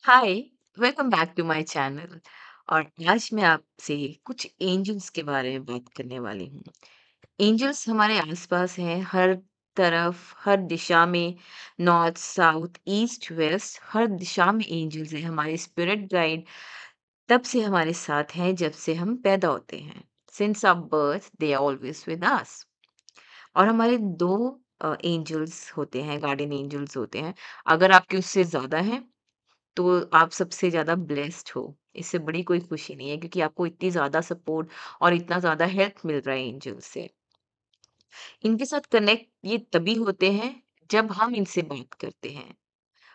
Hi, welcome back to my channel. और आज मैं आपसे कुछ एंजल्स के बारे में बात करने वाली हूँ। एंजल्स हमारे आसपास हैं, हर तरफ, हर दिशा में। नॉर्थ, साउथ, ईस्ट, वेस्ट, हर दिशा में एंजल्स हैं। हमारे स्पिरिट गाइड तब से हमारे साथ हैं जब से हम पैदा होते हैं। Since our birth they are always with us. और हमारे दो एंजल्स होते हैं, गार्डियन एंजल्स होते हैं। अगर आपके उससे ज्यादा हैं तो आप सबसे ज़्यादा ब्लेस्ड हो। इससे बड़ी कोई खुशी नहीं है क्योंकि आपको इतनी ज़्यादा सपोर्ट और इतना ज़्यादा हेल्प मिल रहा है एंजल से। इनके साथ कनेक्ट ये तभी होते हैं जब हम इनसे बात करते हैं।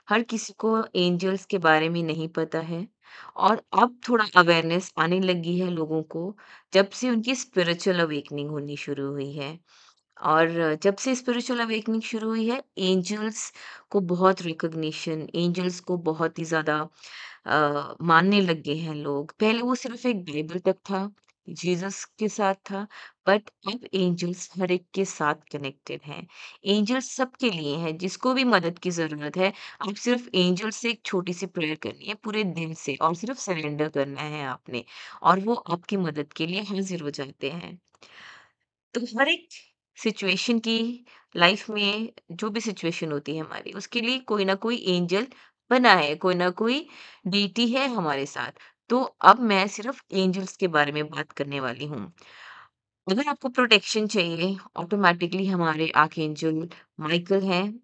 हर किसी को एंजल्स के बारे में नहीं पता है और अब थोड़ा अवेयरनेस आने लगी है लोगों को जब से उनकी स्पिरिचुअल अवेकनिंग होनी शुरू हुई है। और जब से स्पिरिचुअल अवेकनिंग शुरू हुई है, एंजल्स को बहुत रिकॉग्निशन, एंजल्स को बहुत ही ज़्यादा मानने लग गए हैं लोग। पहले वो सिर्फ़ एक बाइबल तक था, जीसस के साथ था, बट अब एंजल्स हर एक के साथ कनेक्टेड हैं। एंजल्स सबके लिए हैं, जिसको भी मदद की ज़रूरत है, आप सिर्फ़ एंजल से एक छोटी-सी प्रेयर करनी है पूरे दिल से और सिर्फ़ सरेंडर करना है आपने और वो आपकी मदद के लिए हाज़िर हो जाते हैं। तो हर एक सिचुएशन की लाइफ में जो भी सिचुएशन होती है हमारी उसके लिए कोई ना कोई एंजल बना है, कोई ना कोई डीटी है हमारे साथ। तो अब मैं सिर्फ एंजल्स के बारे में बात करने वाली हूँ। अगर आपको प्रोटेक्शन चाहिए, ऑटोमेटिकली हमारे आर्कएंजल माइकल हैं,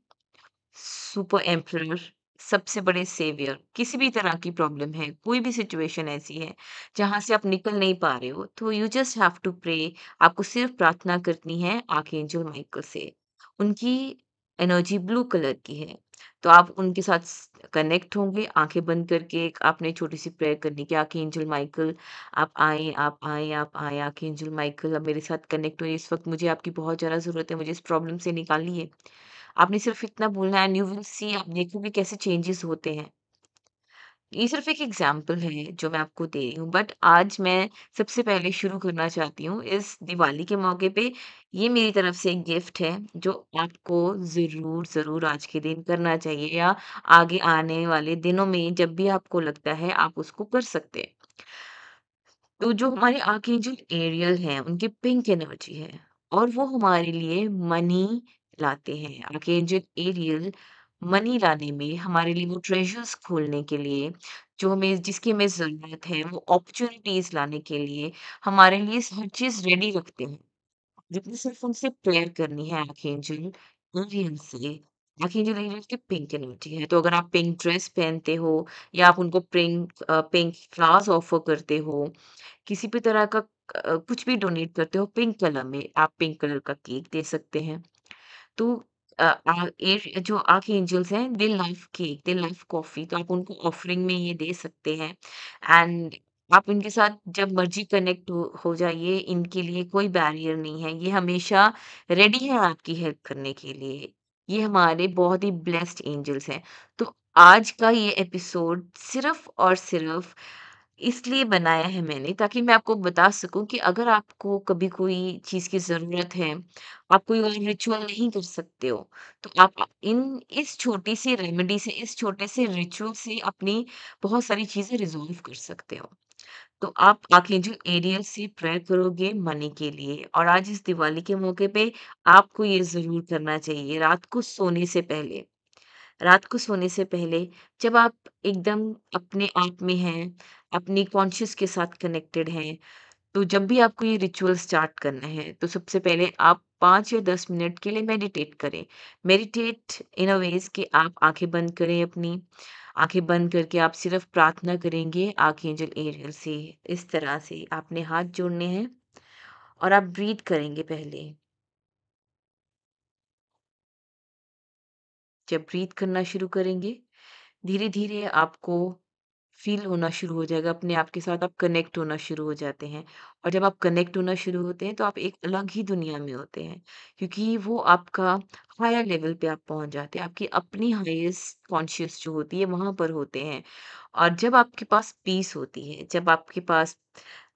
सुपर एम्परर, सबसे बड़े सेवियर। किसी भी तरह की प्रॉब्लम है, कोई भी सिचुएशन ऐसी है जहाँ से आप निकल नहीं पा रहे हो, तो you just have to pray. आपको सिर्फ प्रार्थना करनी है आर्कएंजल माइकल से। उनकी एनर्जी ब्लू कलर की है, तो आप उनके साथ कनेक्ट होंगे आंखें बंद करके। एक आपने छोटी सी प्रेयर करनी कि आर्कएंजल माइकल, आप आए, आप आए, आप आए। आर्कएंजल माइकल, अब मेरे साथ कनेक्ट हुए। इस वक्त मुझे आपकी बहुत ज़्यादा ज़रूरत है, मुझे इस प्रॉब्लम से निकालिए। आपने सिर्फ़ इतना बोलना है एंड यू विल सी, आप देखोगे कैसे चेंजेस होते हैं। ये सिर्फ़ एक एग्ज़ाम्पल है जो मैं आपको दे रही हूँ, बट आज मैं सबसे पहले शुरू करना चाहती हूँ इस दिवाली के मौके पे। ये मेरी तरफ से एक गिफ्ट है जो आपको ज़रूर, ज़रूर आज के दिन करना चाहिए या आगे आने वाले दिनों में जब भी आपको लगता है आप उसको कर सकते हैं। तो जो हमारे आर्कएंजल एरियल हैं, उनकी पिंक एनर्जी है और वो हमारे लिए मनी लाते हैं। आर्कएंजल एरियल मनी लाने में, हमारे लिए वो ट्रेज़र्स खोलने के लिए, जो हमें जिसकी हमें ज़रूरत है, वो अपॉर्च्युनिटीज़ लाने के लिए हमारे लिए हर चीज़ रेडी रखते हैं। जितनी सिर्फ़ उनसे प्रेयर करनी है आर्कएंजल एरियल से। आर्कएंजल एरियल की पिंक एनर्जी है, तो अगर आप पिंक ड्रेस पहनते हो या आप उनको पिंक फ्लावर्स ऑफ़र करते हो, किसी भी तरह का कुछ भी डोनेट करते हो पिंक कलर में, आप पिंक कलर का केक दे सकते हैं। तो जो आर्कएंजल्स हैं, दे लव केक, दे लव कॉफ़ी, तो आप उनको ऑफरिंग में ये दे सकते हैं। एंड आप इनके साथ जब मर्ज़ी कनेक्ट हो जाइए, इनके लिए कोई बैरियर नहीं है। ये हमेशा रेडी है आपकी हेल्प करने के लिए। ये हमारे बहुत ही ब्लेस्ड एंजल्स हैं। तो आज का ये एपिसोड सिर्फ़ और सिर्फ़ इसलिए बनाया है मैंने ताकि मैं आपको बता सकूँ कि अगर आपको कभी कोई चीज़ की ज़रूरत है, आप कोई और रिचुअल नहीं कर सकते हो, तो आप इन इस छोटी-सी रेमेडी से, इस छोटे से रिचुअल से अपनी बहुत सारी चीज़ें रिज़ॉल्व कर सकते हो। तो आप आर्कएंजल एरियल से प्रेयर करोगे मनी के लिए और आज इस दिवाली के मौके पे आपको ये ज़रूर करना चाहिए रात को सोने से पहले। रात को सोने से पहले जब आप एकदम अपने आप में हैं, अपनी कॉन्शियस के साथ कनेक्टेड हैं, तो जब भी आपको ये रिचुअल स्टार्ट करना है, तो सबसे पहले आप 5 या 10 मिनट के लिए मेडिटेट करें। मेडिटेट इन अ वेज़ कि आप आँखें बंद करें अपनी, आँखें बंद करके आप सिर्फ़ प्रार्थना करेंगे आर्कएंजल एरियल से। इस तरह से आपने हाथ जोड़ने हैं और आप ब्रीथ करेंगे पहले। जब ब्रीथ करना शुरू करेंगे, धीरे-धीरे आपको फ़ील होना शुरू हो जाएगा, अपने आप के साथ आप कनेक्ट होना शुरू हो जाते हैं। और जब आप कनेक्ट होना शुरू होते हैं, तो आप एक अलग ही दुनिया में होते हैं, क्योंकि वो आपका हायर लेवल पे आप पहुँच जाते हैं। आपकी अपनी हाईएस्ट कॉन्शियस जो होती है, वहाँ पर होते हैं। और जब आपके पास पीस होती है, जब आपके पास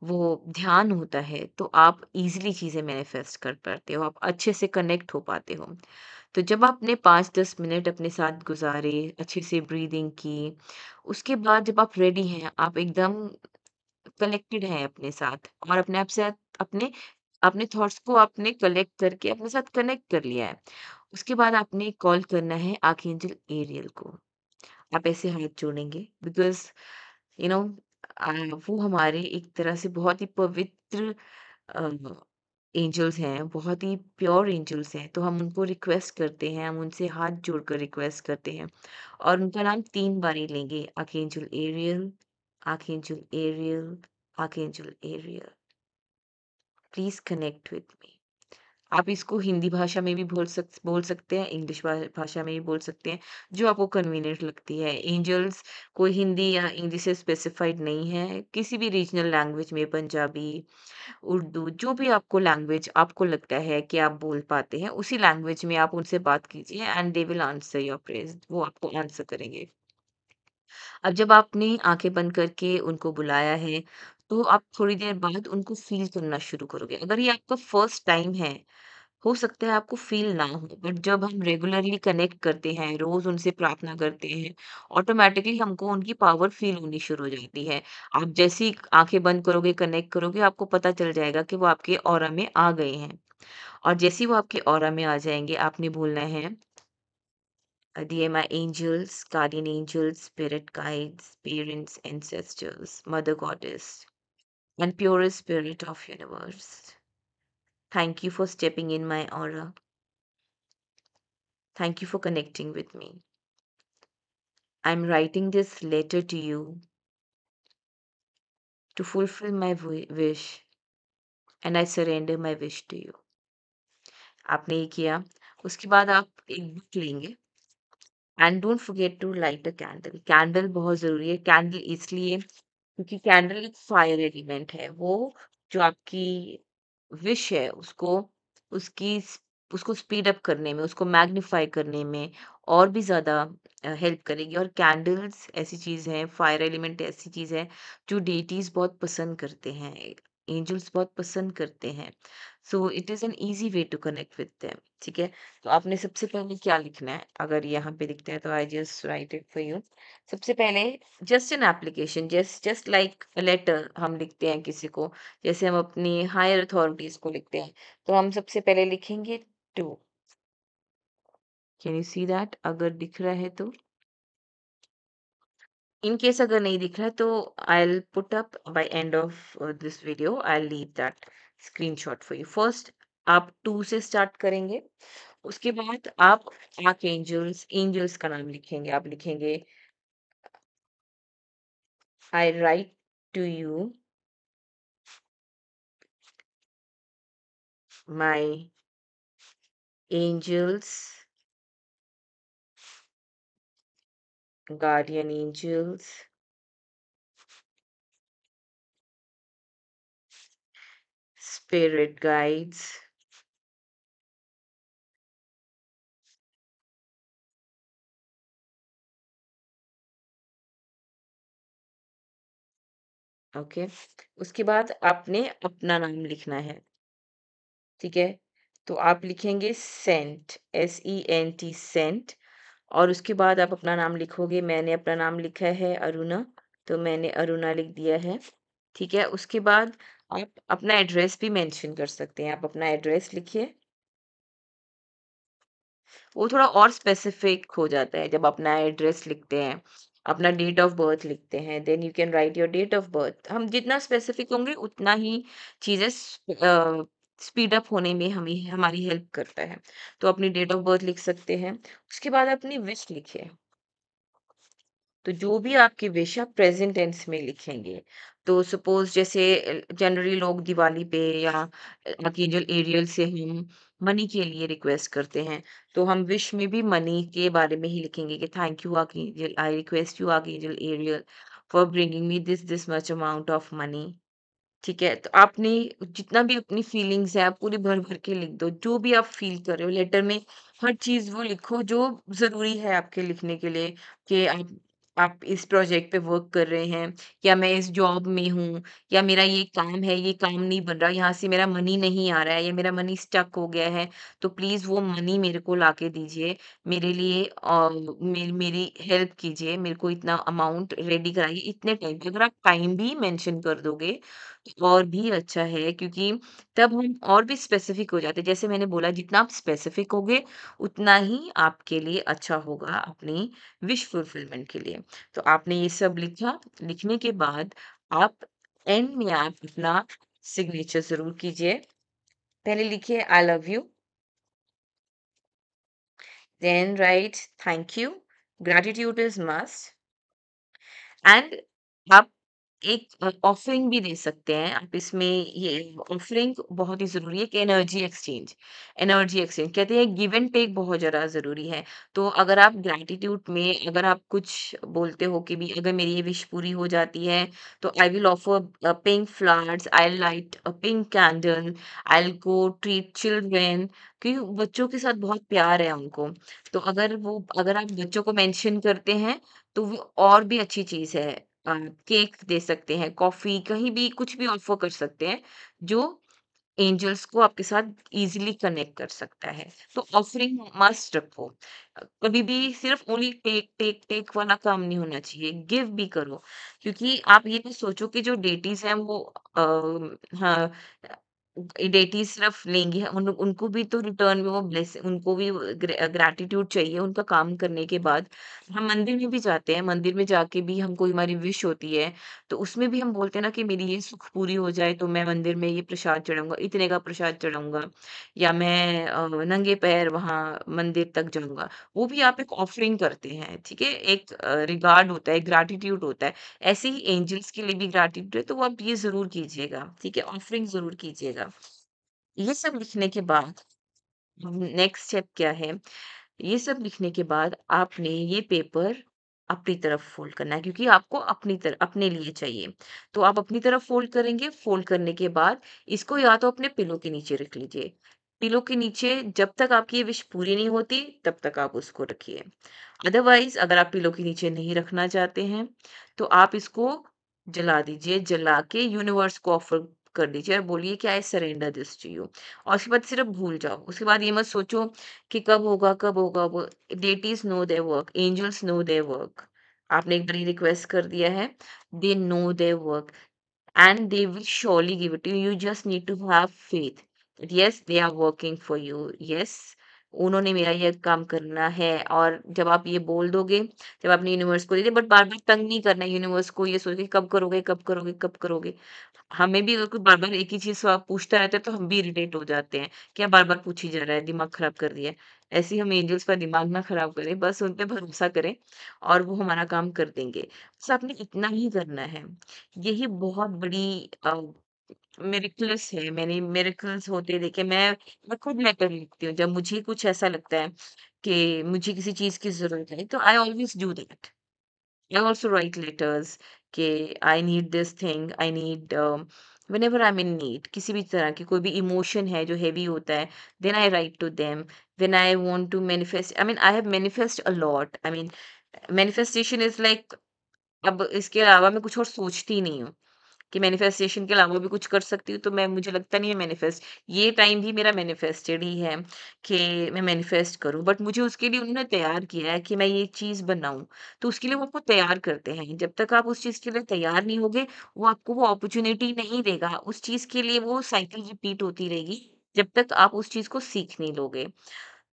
वो ध्यान होता है, तो आप ईज़िली चीज़ें मैनिफेस्ट कर पाते हो, आप अच्छे से कनेक्ट हो पाते हो। तो जब आपने 5-10 मिनट अपने साथ गुज़ारे, अच्छे से ब्रीदिंग की, उसके बाद जब आप रेडी हैं, आप एकदम कनेक्टेड हैं अपने साथ और अपने आप से अपने अपने थॉट्स को आपने कलेक्ट करके अपने साथ कनेक्ट कर लिया है। उसके बाद आपने कॉल करना है आर्कएंजल एरियल को। आप ऐसे हाथ जोड़ेंगे बिकॉज़ यू नो अ, वो हमारे एक तरह से बहुत ही पवित्र अ, एंजल्स हैं, बहुत ही प्योर एंजल्स हैं, तो हम उनको रिक्वेस्ट करते हैं, हम उनसे हाथ जोड़कर रिक्वेस्ट करते हैं और उनका नाम 3 बारी लेंगे, archangel Ariel, archangel Ariel, archangel Ariel, please connect with me. आप इसको हिंदी भाषा में भी बोल सकते हैं, इंग्लिश भाषा में भी बोल सकते हैं, जो आपको कन्वीनिएंट लगती है। एंजल्स कोई हिंदी या इंग्लिश से स्पेसिफाइड नहीं है, किसी भी रीजनल लैंग्वेज में पंजाबी, उर्दू, जो भी आपको लैंग्वेज आपको लगता है कि आप बोल पाते हैं, उसी लैंग्वेज में आप उनसे बात कीजिए and they will answer your prayers, वो आपको आंसर करेंगे। अब जब आपने आँखें बंद करके उनको बुलाया है, तो आप थोड़ी देर बाद उनको फ़ील करना शुरू करोगे। अगर ये आपका फर्स्ट टाइम है, हो सकता है आपको फ़ील ना हो, बट जब हम रेगुलरली कनेक्ट करते हैं, रोज़ उनसे प्रार्थना करते हैं, ऑटोमैटिकली हमको उनकी पावर फ़ील होनी शुरू हो जाती है। आप जैसे ही आँखें बंद करोगे, कनेक्ट करोगे, आपको पता चल जाएगा कि वो आपके ऑरा में आ गए हैं और जैसे ही वो आपके ऑरा में आ जाएँगे, आपने बोलना है dear my angels, guardian angels, spirit guides, parents, ancestors, mother goddess, and purest spirit of universe. Thank you for stepping in my aura. Thank you for connecting with me. I'm writing this letter to you to fulfill my wish, and I surrender my wish to you. आपने ये किया, उसके बाद आप एक book लेंगे and don't forget to light a candle. Candle बहुत ज़रूरी है, कैंडल इसलिए क्योंकि कैंडल एक फायर एलिमेंट है, वो जो आपकी विश है उसकी स उसको स्पीड अप करने में, उसको मैग्नीफाई करने में और भी ज़्यादा हेल्प करेगी और कैंडल्स ऐसी चीज़ है, फायर एलिमेंट ऐसी चीज़ है, जो डेटीज़ बहुत पसंद करते हैं, एंजल्स बहुत पसंद करते हैं। So it is an easy way to connect with them, ठीक है? तो आपने सबसे पहले क्या लिखना है, अगर यहाँ पे दिखता है तो I just write it for you. सबसे पहले just an application, just like a letter हम लिखते हैं किसी को, जैसे हम अपनी हायर अथॉरिटीज़ को लिखते हैं, तो हम सबसे पहले लिखेंगे to. Can you see that? अगर दिख रहा है तो? इन केस अगर नहीं दिख रहा है तो I will put up by end of this video, I will leave that screenshot for you. First आप 2 से स्टार्ट करेंगे, उसके बाद आप आर्कएंजल्स, एंजल्स का नाम लिखेंगे। आप लिखेंगे I write to you my angels, guardian angels, spirit guides, okay. उसके बाद आपने अपना नाम लिखना है, ठीक है? तो आप लिखेंगे सेंट, SENT सेंट और उसके बाद आप अपना नाम लिखोगे। मैंने अपना नाम लिखा है अरुणा, तो मैंने अरुणा लिख दिया है, ठीक है? उसके बाद आप अपना एड्रेस भी मेंशन कर सकते हैं। आप अपना एड्रेस लिखिए। वो थोड़ा और स्पेसिफिक हो जाता है जब अपना एड्रेस लिखते हैं, अपना डेट ऑफ बर्थ लिखते हैं, then you can write your date of birth. हम जितना स्पेसिफिक होंगे उतना ही चीज़ें स्पीड अप होने में हमें हमारी हेल्प करता है। तो अपनी डेट ऑफ बर्थ लिख सकते हैं। उसके बाद अपनी विश लिखिए। तो जो भी आपकी विश आप प्रेजेंट टेंस में लिखेंगे। तो सपोज़ जैसे जनरली लोग दिवाली पे या आर्कएंजल एरियल से हम मनी के लिए रिक्वेस्ट करते हैं, तो हम विश में भी मनी के बारे में ही लिखेंगे कि thank you archangel, I request you archangel Ariel for bringing me this much amount of money. ठीक है? तो आपने जितना भी अपनी फीलिंग्स है, आप पूरी भर-भर के लिख दो। जो भी आप फ़ील कर रहे हो लेटर में हर चीज़ वो लिखो जो ज़रूरी है आपके लिखने के लिए कि आप इस प्रोजेक्ट पे वर्क कर रहे हैं या मैं इस जॉब में हूँ या मेरा ये काम है, ये काम नहीं बन रहा, यहाँ से मेरा मनी नहीं आ रहा है या मेरा मनी स्टक हो गया है, तो प्लीज़ वो मनी मेरे को लाके दीजिए। मेरे लिए मेरी हेल्प कीजिए, मेरे को इतना अमाउंट रेडी कराइए इतने टाइम पे। अगर आप टाइम भी मेंशन कर दोगे, तो और भी अच्छा है क्योंकि तब हम और भी स्पेसिफिक हो जाते हैं। जैसे मैंने बोला जितना आप स्पेसिफिक होगे, उतना ही आपके लिए अच्छा होगा अपनी विश फुलफिलमेंट के लिए। तो आपने ये सब लिखा, लिखने के बाद आप एंड में आप अपना सिग्नेचर ज़रूर कीजिए। पहले लिखिए I love you, then write thank you, gratitude is must and आप एक ऑफरिंग भी दे सकते हैं। आप इसमें ये ऑफरिंग बहुत ही ज़रूरी है कि एनर्जी एक्सचेंज कहते हैं गिव एंड टेक बहुत ज़्यादा ज़रूरी है। तो अगर आप ग्रैटिट्यूड में अगर आप कुछ बोलते हो कि भी अगर मेरी ये विश पूरी हो जाती है, तो I will offer pink flowers, I will light a pink candle, I will go treat children क्योंकि बच्चों के साथ बहुत प्यार है उनको। तो अगर आप बच्चों को मेंशन करते हैं, तो वो और भी अच्छी चीज़ है। केक दे सकते हैं, कॉफ़ी कहीं भी कुछ भी ऑफ़र कर सकते हैं, जो एंजल्स को आपके साथ ईज़िली कनेक्ट कर सकता है। तो ऑफरिंग मस्ट रखो। कभी भी सिर्फ़ ओनली टेक, टेक, टेक वाला काम नहीं होना चाहिए, गिव भी करो। क्योंकि आप ये ना सोचो कि जो डेटीज़ हैं वो हाँ, डेटीज़ सिर्फ़ लेंगी उनको भी तो रिटर्न में वो उनको भी ग्रैटिट्यूड चाहिए उनका काम करने के बाद। हम मंदिर में भी जाते हैं, मंदिर में जाके भी हमको हमारी विश होती है, तो उसमें भी हम बोलते हैं ना कि मेरी ये सुख पूरी हो जाए तो मैं मंदिर में ये प्रसाद चढ़ाऊँगा, इतने का प्रसाद चढ़ाऊँगा या मैं नंगे पैर वहाँ मंदिर तक जाऊँगा। वो भी आप एक ऑफरिंग करते हैं, ठीक है? एक रिगार्ड होता है, ग्रैटिट्यूड होता है। ऐसे ही एंजल्स के लिए भी ग्रैटिट्यूड है, तो वो आप ये ज़रूर कीजिएगा, ठीक है? ऑफरिंग ज़रूर कीजिएगा। ये सब लिखने के बाद नेक्स्ट स्टेप क्या है? ये सब लिखने के बाद आपने ये पेपर अपनी तरफ फ़ोल्ड करना है क्योंकि आपको अपने लिए चाहिए। तो आप अपनी तरफ फ़ोल्ड करेंगे, फ़ोल्ड करने के बाद इसको या तो अपने पिलो के नीचे रख लीजिए। पिलो के नीचे जब तक आपकी ये विश पूरी नहीं होती, तब तक आप उसको रखिए। अदरवाइज़ अगर आप पिलो के नीचे नहीं रखना चाहते हैं, तो आप इसको जला दीजिए। जला के यूनिवर्स को ऑफ़र कर दीजिए और बोलिए कि I surrender this to you और उसके बाद सिर्फ़ भूल जाओ। उसके बाद ये मत सोचो कि कब होगा वो deities know their work, angels know their work. आपने एक बारी रिक्वेस्ट कर दिया है, they know their work and they will surely give it to you. You just need to have faith that yes, they are working for you. Yes, उन्होंने मेरा ये काम करना है और जब आप ये बोल दोगे, जब आपने यूनिवर्स को दे दिया बट बार-बार तंग नहीं करना है यूनिवर्स को ये सोच के कब करोगे, कब करोगे, कब करोगे? हमें भी अगर कोई बार-बार एक ही चीज़ पूछता रहता है तो हम भी इरिटेट हो जाते हैं, क्या बार-बार पूछी जा रहा है, दिमाग खराब कर दिया है। ऐसे ही हम एंजल्स का दिमाग ना खराब करें, बस उन पे भरोसा करें और वो हमारा काम कर देंगे। बस आपने इतना ही करना है। यही बहुत बड़ी मिरेकल्स है, मैंने मिरेकल्स होते देखे। मैं खुद लेटर लिखती हूँ, जब मुझे कुछ ऐसा लगता है कि मुझे किसी चीज़ की ज़रूरत है, तो I always do that. I also write letters कि I need this thing, I need whenever I'm in need किसी भी तरह की कोई भी इमोशन है जो हेवी होता है then I write to them when I want to manifest I mean I have manifest a lot I mean manifestation is like अब इसके अलावा मैं कुछ और सोचती नहीं हूँ कि मैनिफेस्टेशन के अलावा भी कुछ कर सकती हूँ, तो मैं मुझे लगता नहीं है मैनिफेस्ट ये टाइम भी मेरा मैनिफेस्टेड ही है कि मैं मैनिफेस्ट करूँ। बट मुझे उसके लिए उन्होंने तैयार किया है कि मैं ये चीज़ बनाऊँ, तो उसके लिए वो आपको तैयार करते हैं। जब तक आप उस चीज़ के लिए तैयार नहीं होगे, वो आपको वो अपॉर्च्युनिटी नहीं देगा। उस चीज़ के लिए वो साइकिल रिपीट होती रहेगी, जब तक आप उस चीज़ को सीख नहीं लोगे।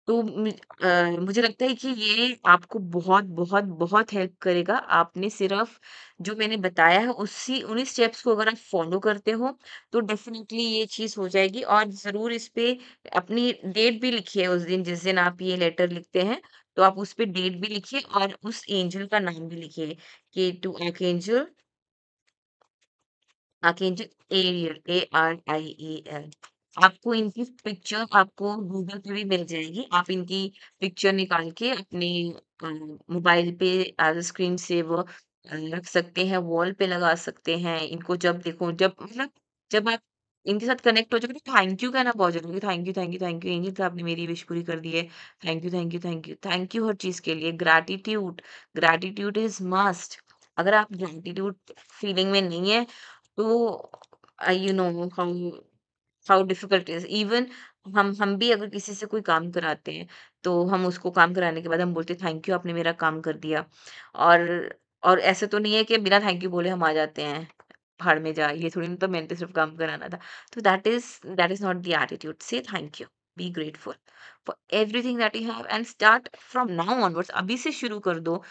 तो मुझे लगता है कि ये आपको बहुत, बहुत, बहुत हेल्प करेगा। आपने सिर्फ़ जो मैंने बताया है उसी उन्हीं स्टेप्स को अगर आप फ़ॉलो करते हो, तो डेफ़िनिटली ये चीज़ हो जाएगी और ज़रूर इस पे अपनी डेट भी लिखिए उस दिन जिस दिन आप ये लेटर लिखते हैं, तो आप उस पे डेट भी लिखिए और उस एंजल का नाम भी लिखिए कि to archangel archangel Ariel ARIEL आपको इनकी पिक्चर आपको गूगल पे भी मिल जाएगी। आप इनकी पिक्चर निकाल के अपने अ, मोबाइल पे एज़ अ स्क्रीन सेवर रख सकते हैं, वॉल पे लगा सकते हैं। इनको जब देखो जब मतलब जब आप इनके साथ कनेक्ट हो जाओगे तो थैंक यू कहना बहुत ज़रूरी है। Thank you, thank you, thank you angels, आपने मेरी विश पूरी कर दी है। Thank you, thank you, thank you. Thank you हर चीज़ के लिए। Gratitude, gratitude is must. अगर आप ग्रैटिट्यूड फीलिंग में नहीं है तो you know how how difficult is. Even हम भी अगर किसी से कोई काम कराते हैं, तो हम उसको काम कराने के बाद हम बोलते हैं थैंक यू, आपने मेरा काम कर दिया। और और ऐसा तो नहीं है कि बिना थैंक यू बोले हम आ जाते हैं, भाड़ में जा, ये थोड़ी ना, तो मैंने तो सिर्फ़ काम कराना था। तो that is not the attitude. Say thank you, be grateful for everything that you have and start from now onwards. अभी से शुरू कर दो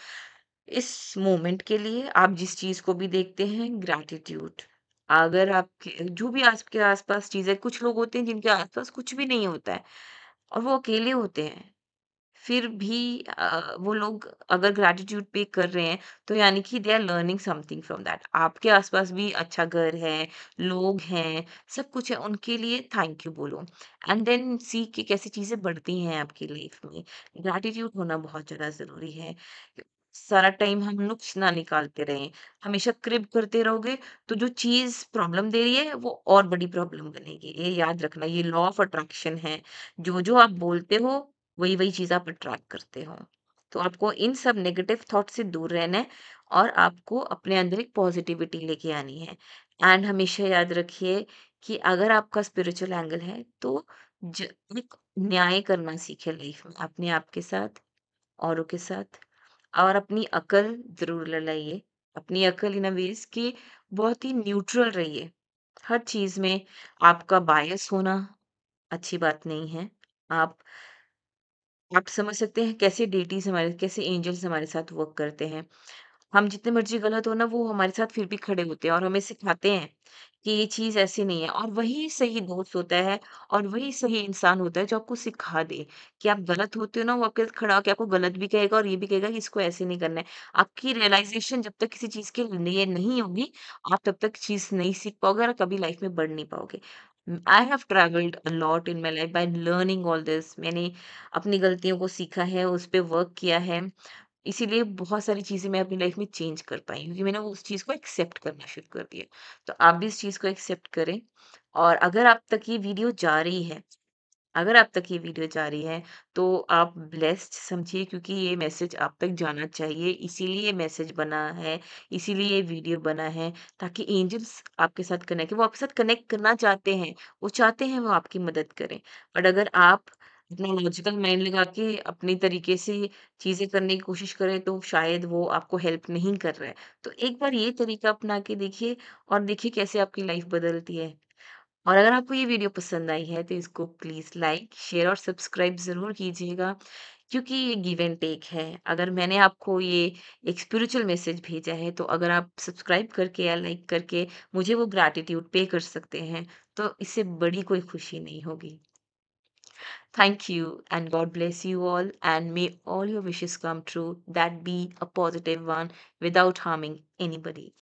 इस मोमेंट के लिए, आप जिस चीज़ को भी देखते हैं, ग्रैटिट्यूड। अगर आपके जो भी आपके आस-पास चीज़ें, कुछ लोग होते हैं जिनके आस-पास कुछ भी नहीं होता है और वो अकेले होते हैं। फिर भी वो लोग अगर ग्रैटिट्यूड पे कर रहे हैं, तो यानी कि they are learning something from that. आपके आस-पास भी अच्छा घर है, लोग हैं, सब कुछ है, उनके लिए थैंक यू बोलो एंड देन सी कि कैसी चीज़ें बढ़ती हैं आपकी लाइफ में। ग्रैटिट्यूड होना बहुत ज़्यादा ज़रूरी है। सारा टाइम हम नुक्स ना निकालते रहें, हमेशा क्रिप करते रहोगे, तो जो चीज़ प्रॉब्लम दे रही है, वो और बड़ी प्रॉब्लम बनेगी। ये याद रखना, ये लॉ ऑफ अट्रैक्शन है। जो-जो आप बोलते हो, वही-वही चीज़ आप अट्रैक्ट करते हो। तो आपको इन सब नेगेटिव थॉट से दूर रहना है और आपको अपने अंदर एक पॉज़िटिविटी लेके आनी है। एंड हमेशा याद रखिए कि अगर आपका स्पिरिचुअल एंगल है, तो ज एक न्याय करना सीखें लाइफ़ में, अपने आप के साथ, औरों के साथ। और अपनी अकल ज़रूर लड़ाइए। अपनी अकल इन अ वेज़ कि बहुत ही न्यूट्रल रहिए। हर चीज़ में आपका बायस होना अच्छी बात नहीं है। आप आप समझ सकते हैं कैसे एंजल्स हमारे साथ वर्क करते हैं। हम जितने मर्ज़ी गलत हो ना, वो हमारे साथ फिर भी खड़े होते हैं और हमें सिखाते हैं कि ये चीज़ ऐसी नहीं है, और वही सही दोस्त होता है और वही सही इंसान होता है जो आपको सिखा दे कि आप गलत होते हो ना, वो आपके साथ खड़ा होके आपको गलत भी कहेगा और ये भी कहेगा कि इसको ऐसे नहीं करना है। आपकी रियलाइज़ेशन जब तक किसी चीज़ के लिए नहीं होगी, आप तब तक चीज़ नहीं सीख पाओगे और कभी लाइफ़ में बढ़ नहीं पाओगे। I have travelled a lot in my life by learning all this. मैंने अपनी गलतियों को सीखा है, उस पे वर्क किया है। इसीलिए बहुत सारी चीज़ें मैं अपनी लाइफ में चेंज कर पाई क्योंकि मैंने उस चीज़ को एक्सेप्ट करना शुरू कर दिया। तो आप भी इस चीज़ को एक्सेप्ट करें। और अगर आप तक ये वीडियो जा रही है, तो आप ब्लेस्ड समझिए क्योंकि ये मैसेज आप तक जाना चाहिए। इसीलिए ये मैसेज बना है, इसीलिए ये वीडियो बना है, ताकि एंजल्स आपके साथ कनेक्ट, वो आपके साथ कनेक्ट करना चाहते हैं। वो चाहते हैं वो आपकी मदद करें। बट अगर आप अपना लॉजिकल माइंड लगा के अपने तरीके से चीज़ें करने की कोशिश करें, तो शायद वो आपको हेल्प नहीं कर रहा है। तो एक बार ये तरीका अपना के देखिए और देखिए कैसे आपकी लाइफ बदलती है। और अगर आपको ये वीडियो पसंद आई है तो इसको प्लीज़ लाइक, शेयर और सब्सक्राइब ज़रूर कीजिएगा क्योंकि ये गिव एंड टेक है। अगर मैंने आपको ये एक स्पिरिचुअल मैसेज भेजा है, तो अगर आप सब्सक्राइब करके या लाइक करके मुझे वो ग्रैटिट्यूड पे कर सकते हैं, तो इससे बड़ी कोई खुशी नहीं होगी। Thank you and God bless you all, and may all your wishes come true, that be a positive one without harming anybody.